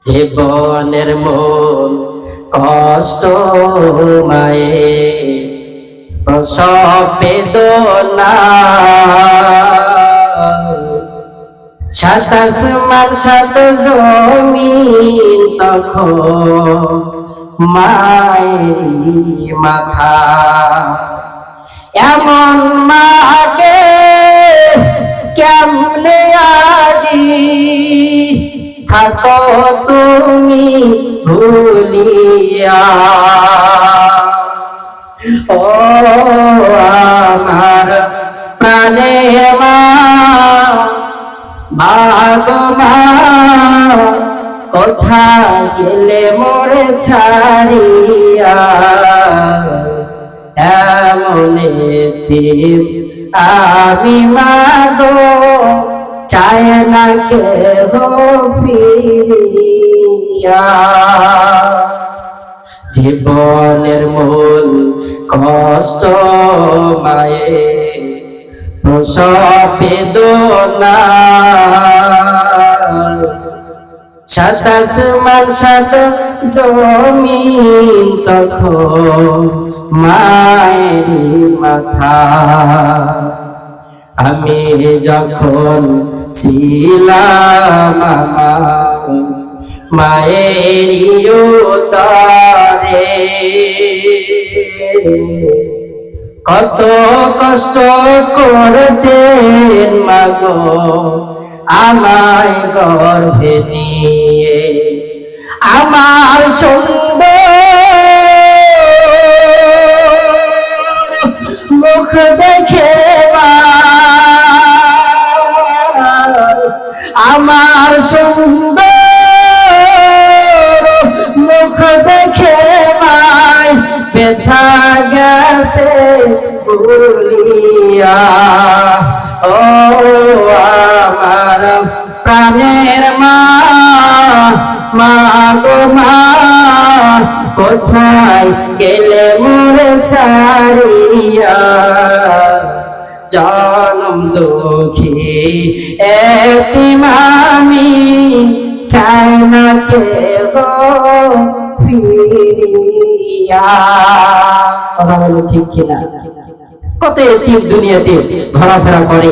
জীবনের মূল কষ্ট মায়ে প্রসব বেদনা সাত আসমান সাত জমিন তখন মায়ের মাথা এমন মাকে কেমনে আজি থাকো তুমি ভুলিয়া ও আমার প্রাণের মা গো মা কোথায় গেলে মোরে ছাড়িয়া এমন দিন আমি মাগো চায় না কেহ ফিরিয়া জীবনের মূল কষ্ট মায়ে প্রসব বেদনা সাত আসমান সাত জমিন তখন মায়ের মাথা আমি যখন ছিলাম মায়ের উদরে কত কষ্ট করতেন মাগো আমায় গর্ভে নিয়ে আমার সুন্দর মুখ দেখে আমার সুন্দর মুখ দেখে মাই ব্যথা গেছে ভুলিয়া ও আমার প্রাণের মা মা গো মা কোথায় গেলে মোরে ছাড়িয়া জনম দুঃখী এতিম আমি চাই না কেহ ফিরিয়া কথা বলো ঠিক কিনা কত এতিম দুনিয়াতে ঘোরাফেরা করে